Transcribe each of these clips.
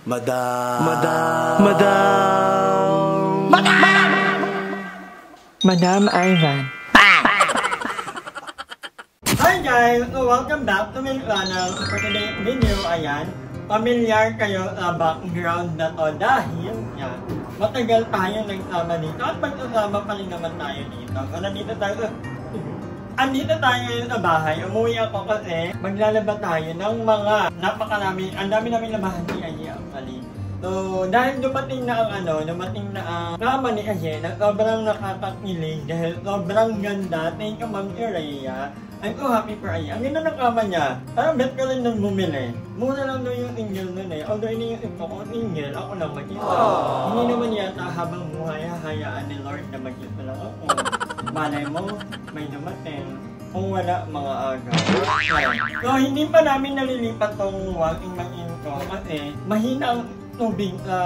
Madam. Madam Ivan. Hi guys! So welcome back to my channel. For today's video, ayan, familiar kayo sa background na to dahil yan, matagal tayo nagsama dito at magsasama pa rin naman tayo dito. So andito tayo sa bahay. Umuwi ako kasi maglalaba tayo ng mga napakarami, ang dami namin labahan ni Aye actually. So, dahil dumating na ang kama ni Aye na sobrang nakakakilig dahil sobrang ganda. Thank you Ma'am Rhea. I'm so happy for Aye. Ang ganda ng kama niya. Parang bet ko rin nang bumili. Mura lang daw yung single nun eh. Although iniisip ko kung single, ako lang mag-isa. Hindi naman yata habang buhay hayaan ni Lord na mag-isa lang ako. Malay mo, may dumating. Kung wala, mga aga. So, hindi pa namin nalilipat tong walking machine ko kasi mahina ang tubig sa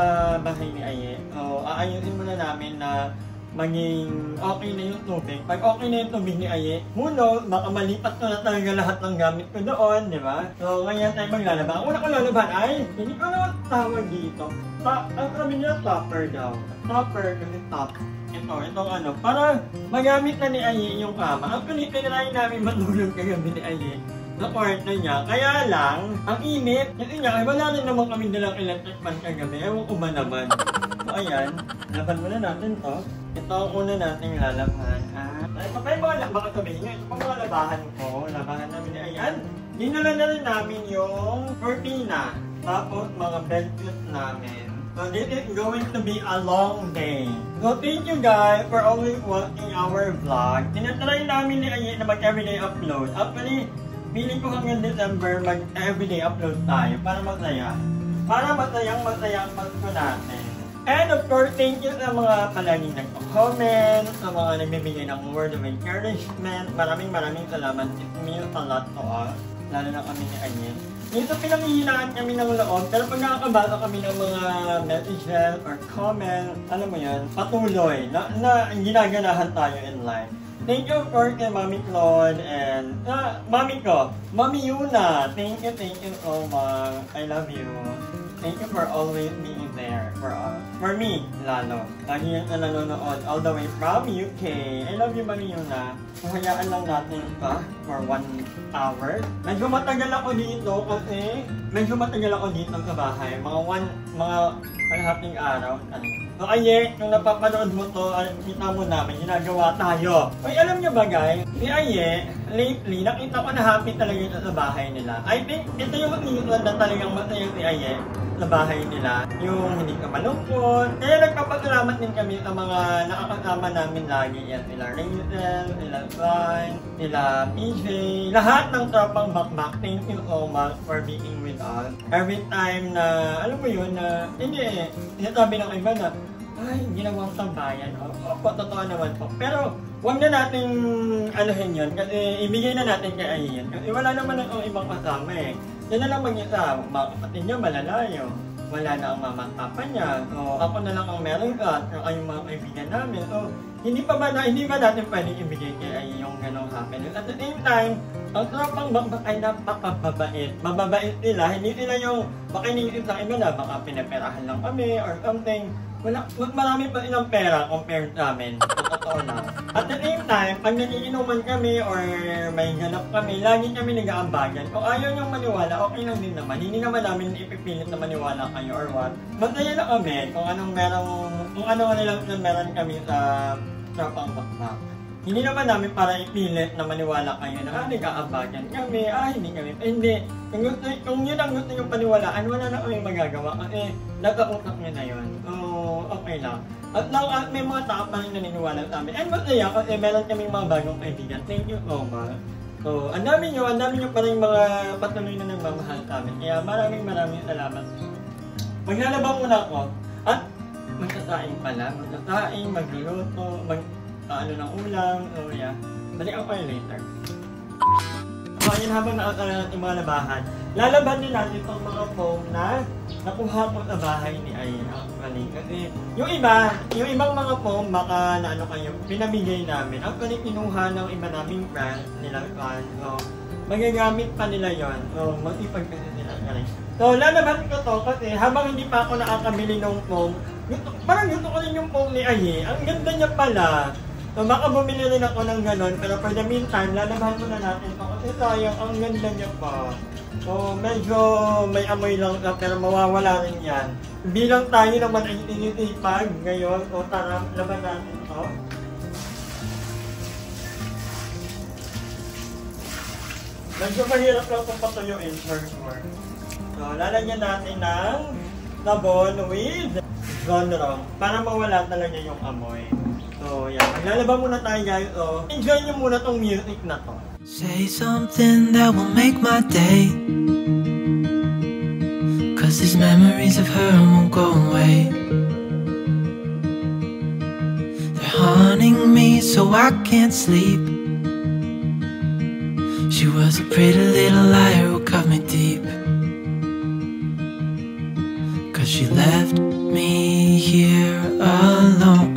bahay ni Aye. So, aayusin muna namin na maging okay na yung tubig. Pag okay na yung tubig ni Aye, huno, baka malipat ko na talaga lahat ng gamit ko doon, di ba? So, ngayon tayo maglalaba. Ang una ko lalaban ay, hindi ko naman tawag dito. Ang sabi nila, topper daw. Topper kasi top. Itong ano, para magamit na ni Aye yung kama. Ang pinitry namin matulog kagabi ni Aye sa kwarto niya. Kaya lang, ang init. Kasi nga, wala rin naman kami dalang electric fan kagabi. Ewan ko ba naman. So, ayan. Laban muna natin to. Ito ang una nating lalaban. Ito pa yung mga baka sabihin nyo. Ito pa mga labahan ko. Labahan namin ni Ayan. Dinala na rin namin yung cortina. Tapos mga bedsheets namin. So this is going to be a long day. So thank you guys for always watching our vlog. Tinatry namin ni Aye na mag-everyday upload. Actually, feeling ko hanggang December mag-everyday upload tayo para masaya. Para masayang ang Pasko natin. And of course, thank you sa mga palaging nagpa-comment, sa mga nagbibigay ng word of encouragement. Maraming salamat. It means a lot to us. Lalo na kami ni Aye. Minsan pinanghihinaan kami ng loob, pero pag nakakabasa kami ng mga messages or comments, alam mo yan, patuloy na ginaganahan tayo in life. Thank you of course kay Mami Claude and Mami ko, Mami Yuna. Thank you so much. I love you. Thank you for always being there for us. For me, lalo. Lagi yan na nanonood all the way from UK. I love you, Mami Yuna. Hayaan lang natin pa for 1 hour. Medyo matagal ako dito kasi sa bahay. Mga kalahating araw. So Aye, kung napapanood mo to, kita mo namin, ginagawa tayo. Uy, alam nyo ba guys, si Aye, lately, nakita ko na happy talaga ito sa bahay nila. I think, ito yung mag-iwan na talagang masaya si Aye sa bahay nila. Yung hindi ka malungkot. Kaya nagpapasalamat din kami sa mga nakakasama namin lagi. Yan, sila Rachel, sila Swan, sila PJ, lahat ng tropang bakbak. Thank you so much for being with us. Every time na, alam mo yun, na, hindi sinasabi ng iba na, ay, ginawang sambayan. Opo, totoo naman po. Pero, huwag na natin anuhin yun kasi ibigay na natin kay Aye yun. Kasi wala naman ang ibang kasama eh. Yan na lang mag-isa. Mga kapatid niya malalayo. Wala na ang mama at papa niya. So, ako na lang ang meron ka at yung mga kaibigan namin. So, hindi ba natin pwedeng ibigay kay Aye yung ganong happiness. At the same time, ang tropang bakbak ay napakababait. Mababait sila. Hindi sila yung baka iniisip sa iba na baka pinaperahan lang kami or something. Marami pa ilang pera compared sa amin. Totoo lang. At the same time, pag nagiinuman kami or may ganap kami, lagi kami nag-aambagan. Kung ayaw niyong maniwala, okay lang din naman. Hindi naman namin ipipilit na maniwala kayo or what. Masaya na kami kung ano nilang meron kami sa tropang bakbak. Hindi naman namin para ipilit na maniwala kayo na nag-aabagan kami, hindi. Kung yun ang gusto nyo paniwalaan, wala na kami magagawa kasi nagkakutak nyo na yun. So, okay lang. At may mga tao pa rin naniniwala sa amin. And masaya kasi meron kaming mga bagong kaibigan. Thank you so much. So, ang dami nyo pa rin mga patuloy na nagmamahal sa amin. Kaya maraming salamat. Maglalaba muna ako. At magsasaing pala. Magluluto, ng ulam, so yeah. Balik ako kayo later. So ayun, habang nakakala natin mga labahan, lalaban din natin itong mga foam na nakuha ko sa bahay ni Aye actually. Kasi yung ibang mga foam baka pinamigay namin. Actually kinuha ng iba naming brand nila. So magagamit pa nila yon. So mag-ipag kasi sila. So, lalaban ko to kasi habang hindi pa ako nakakabili ng foam, parang gusto ko rin yung foam ni Aye. Ang ganda niya pala. So, baka bumili rin ako ng ganon, pero for the meantime, lalaban ko na natin ito kasi sayang, ang ganda niya pa. So, medyo may amoy lang pero mawawala rin yan. Bilang tayo naman ay tinitipag ngayon, so tara, laban natin ito. Medyo mahirap lang itong patuyuin, sure. So, lalagyan natin ng sabon with Gonrong para mawala talaga yung amoy. So, yan. Maglalaba muna tayo guys. So, enjoy nyo muna tong music na to. Say something that will make my day, 'cause these memories of her won't go away. They're haunting me so I can't sleep. She was a pretty little liar who cut me deep, 'cause she left me here alone.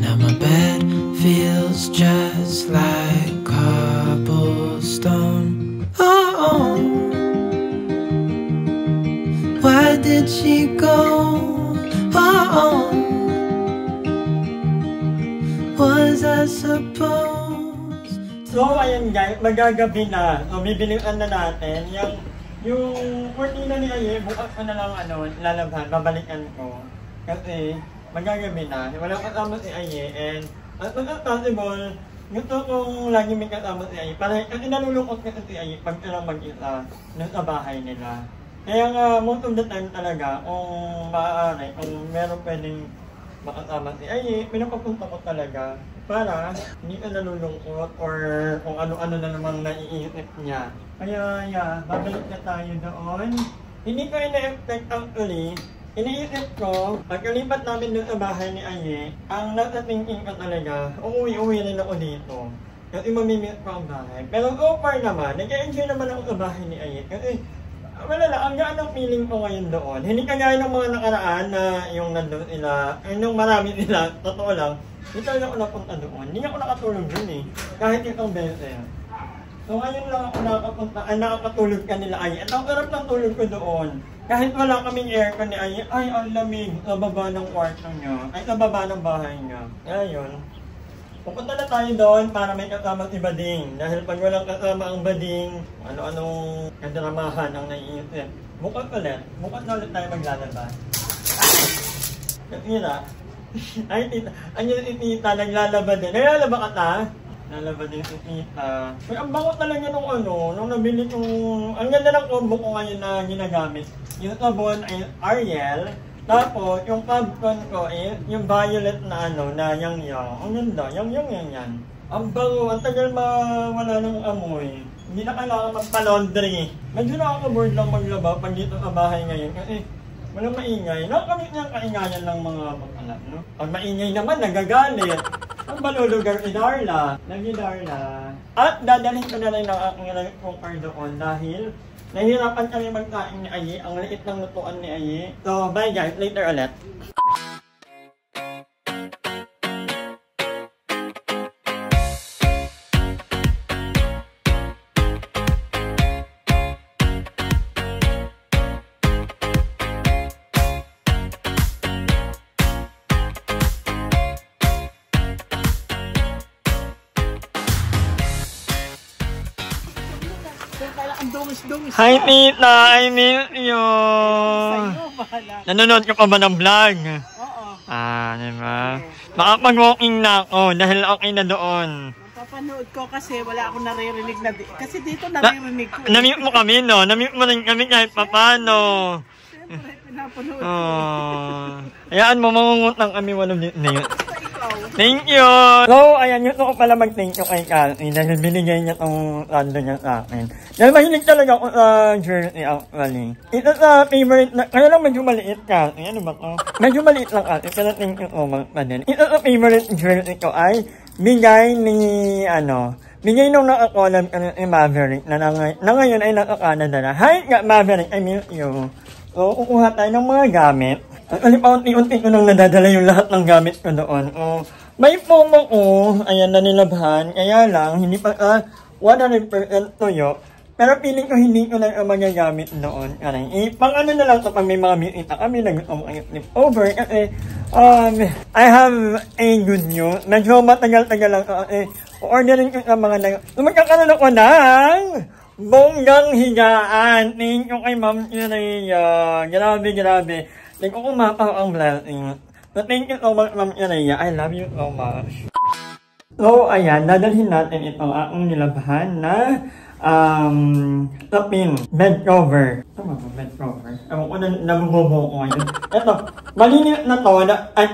Now my bed feels just like cobblestone. Oh, why did she go? Oh, was I supposed? So, ayan guys, magagabi na. So, bibilihan na natin yung cortina ni Aye, bukas ko na lang lalabhan, babalikan ko. Kasi, magagabi na. Wala kasama si Aye and at possible, gusto kong lagi may kasama si Aye. Kasi nalulungkot kasi si Aye pag silang mag-isa sa bahay nila. Kaya nga, most of the time talaga, kung maaari, kung meron pwedeng makasama si Aye, pinapapunta ko talaga para hindi ka nalulungkot or kung ano-ano na namang naiisip niya. Kaya, babalik na tayo doon. Hindi ko ina-expect actually. Iniisip ko, pagkalipat namin doon sa bahay ni Aye, ang nasa thinking ko talaga, uuwi rin ako dito. Kasi mamimit ko ang bahay. Pero so far naman, nag-enjoy naman ako sa bahay ni Aye. Kasi, wala lang, ang gaan ang feeling ko ngayon doon. Hindi kagaya ng mga nakaraan na yung nandun sila, yung marami nila, totoo lang, hindi talaga ako napunta doon. Hindi ako nakatulog doon eh, kahit itong beses. So ngayon lang ako nakakatulog ka nila Aye. At ang sarap ng tulog ko doon. Kahit wala kaming aircon ni Aye, ay ang lamig sa baba ng kwarto niya, ay sa baba ng bahay niya. Kaya yun. Pupunta na tayo doon para may kasama si Bading. Dahil pag walang kasama ang Bading, ano-anong kadramahan ang naiisip. Bukas na ulit tayo maglalabas. Katira, ay tita, anyan si tita, naglalaba din. Naglalaba ka ta? Nalaba din si tita. Ay, ang bango talaga nung nabili kong, ang ganda ng combo ko ngayon na ginagamit. Yung sabon ay Ariel. Tapos, yung Pabcon ko is yung violet na na yang-yang. Ang ganda, yang-yang. Ang bango, ang tagal mawala ng amoy. Hindi na kailangan magpa-laundry. Medyo nakaka-board lang maglaba pag dito sa bahay ngayon. Kasi walang maingay. Nakamit niya ang kaingayan ng mga bakala, no? Pag maingay naman, nagagalit. Ang balulugar ni Darla. Lagi Darla. At dadalhin ko na rin ang aking electric cooker doon dahil nahihirapan kami magkain ni Aye, ang liit ng lutuan ni Aye. So, bye guys, later ulit. Hi tita, I miss you. Nanonood ka pa ba ng vlog? Oo. Diba? Makapag-walking na ako dahil okay na doon. Napapanood ko kasi wala akong naririnig na kasi dito naririnig ko. Namute mo kami, no? Namute mo rin kami kahit papano. Siyempre, pinapanood ko. Hayaan mo, mangungutang kami walang na yun. Thank you! So, ayan, gusto ko pala mag-thank you kay Kathy dahil binigay niya itong rando niya sa akin. Dahil mahilig talaga ako sa jersey actually. Ito sa favorite na, kaya lang medyo maliit Kathy. Ano ba to? Medyo maliit lang Kathy, pero thank you so much pa din. Ito sa favorite jersey ko ay bigay nung nakakolab ka ni Maverick na ngayon ay naka-Canada na. Hi Maverick, I miss you. So, kukuha tayo ng mga gamit. Actually, paunti-unti ko nang nadadala yung lahat ng gamit ko doon. May FOMO ko, ayan na nilabhan, kaya lang, hindi pa 100% tuyo. Pero feeling ko hindi ko lang ang magagamit noon. Pang ano na lang ito, pag may mga meeting na kami, nag-flip over. Kasi, I have a good news. Medyo matagal-tagal lang. Orderin ko sa mga magkakaroon ako ng bonggang higaan. Thank you kay Ma'am Ireya. Grabe. Thank you kumapaw ang blessing. So, thank you so much, Ma'am Ireya. I love you so much. So, ayan, dadalhin natin itong akong nilabahan na tapin, bed cover. Tama ba, bed cover? Ewan ko na nabubobo ko ngayon. Ito, malinis na to,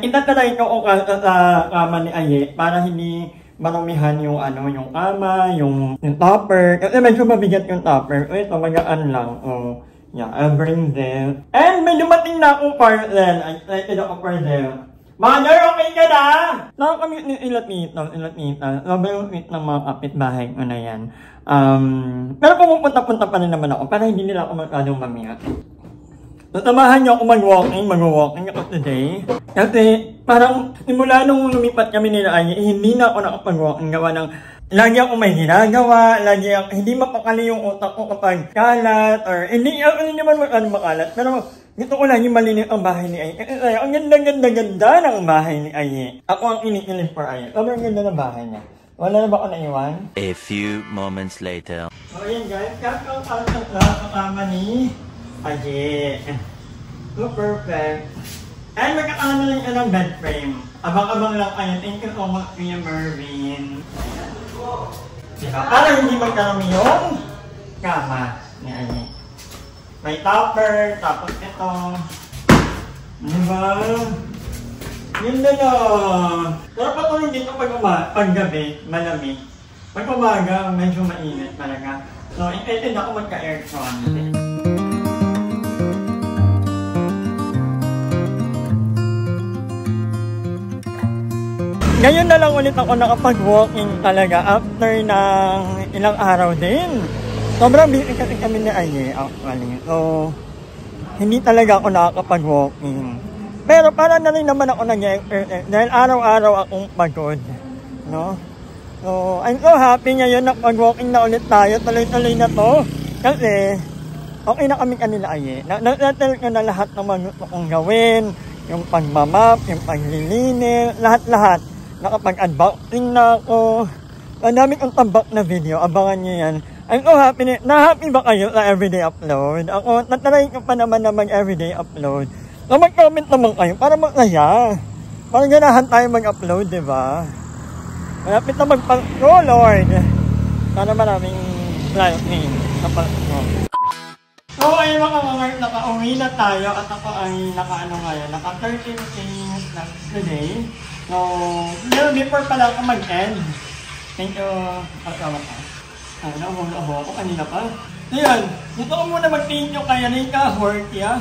itatry ko sa kama ni Aye para hindi marumihan yung yung kama, yung topper. Kasi medyo mabigat yung topper. Ito, magaan lang. Yeah, I'll bring them. And may dumating na akong parcel. I tried ako parcel. Mother, okay ka na? Nakakamit ni ilatitan. Sobrang sweet ng mga kapitbahay ko na yan. Pero pumupunta-punta pa rin naman ako para hindi nila ako masyadong mamiyak. Natamahan niyo ako mag-walking ako today. Kasi parang simula nung lumipat kami nila ay hindi na ako nakapag-walking gawa ng lagi ako may ginagawa, hindi mapakali yung utak ko kapag kalat or hindi naman makalat. Pero gusto ko lang yung malinis ang bahay ni Aye. Kasi ang ganda ng bahay ni Aye. Ako ang inikilig for Aye. Sobrang ganda ng bahay niya. Wala na ba ako naiwan? A few moments later. So ayan guys, kasama ni Aye. So perfect. And magkakaroon na lang ng bed frame. Abang-abang lang kayo. Thank you so much, Kuya Mervin. Diba? Para hindi magkaroon yung kama ni Aye. May topper, tapos ito. Diba? Yun na yun. Pero patuloy dito pag gabi, malamig. Pag umaga, medyo mainit talaga. So, excited ako magka-aircon. Ngayon na lang ulit ako nakapag-walking talaga after ng ilang araw din. Sobrang busy kasi kami ni Aye actually. So, hindi talaga ako nakakapag-walking. Pero para na rin naman ako nag-exercise dahil araw-araw akong pagod. No? So, I'm so happy ngayon na pag-walking na ulit tayo. Tuloy-tuloy na to. Kasi, okay na kami kanila Aye. Natel ko na lahat ng mga gusto kong gawin. Yung pagmamap, yung paglilinis, lahat-lahat. Nakapag-unboxing na ako. Ang dami kong tambak na video. Abangan nyo yan. I'm so happy. Na-happy ba kayo sa everyday upload? Ako, natry ko pa naman na mag-everyday upload. So, mag-comment naman kayo para masaya. Parang ganahan tayo mag-upload, diba? Malapit na mag-Pasko, Lord. Sana maraming blessing sa Pasko. So, ayun mga mga naka-uwi na tayo at ako ay naka-ano ngayon, naka-13 days na today. So, before pala ako mag-end. Thank you, kasama ka. Nauho ako kanina pa. So yun, gusto ko muna mag-thank you kay Rika Hortia.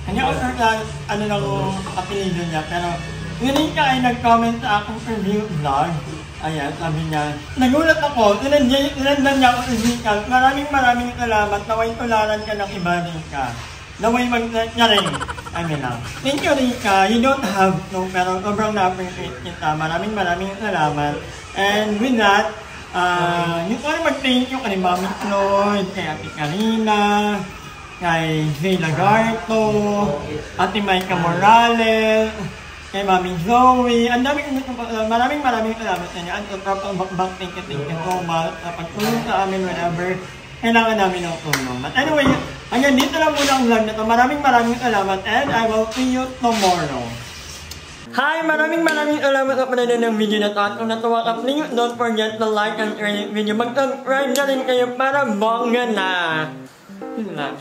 Kanya ano lang kapilido niya. Pero yung Rika ay nag-comment sa akong review vlog. Ayan, sabi niya. Nagulat ako, tinandan niya ako sa Rika. Maraming salamat. Naway tularan ka ng iba Rika. Naway niya rin. Lang. Thank you Rika. You don't have to, pero sobrang na-appreciate kita. Maraming salamat. And with that, yung ko rin mag-thank you kay Mami Floyd, kay Ate Karina, kay Jay Lagarto, Ate Maika Morales, kay Mami Zoe. Ang maraming salamat sa inyo. Ang top thank you so much sa pagtulong sa amin whenever kailangan namin ng tulong. But anyway, hanggang dito lang muna ang vlog na ito. Maraming salamat and I will see you tomorrow. Hi! Maraming salamat sa panonood ng video na ito. At kung natuwa ka, please don't forget to like and share this video. Mag-subscribe na rin kayo para bongga na. Yun lang.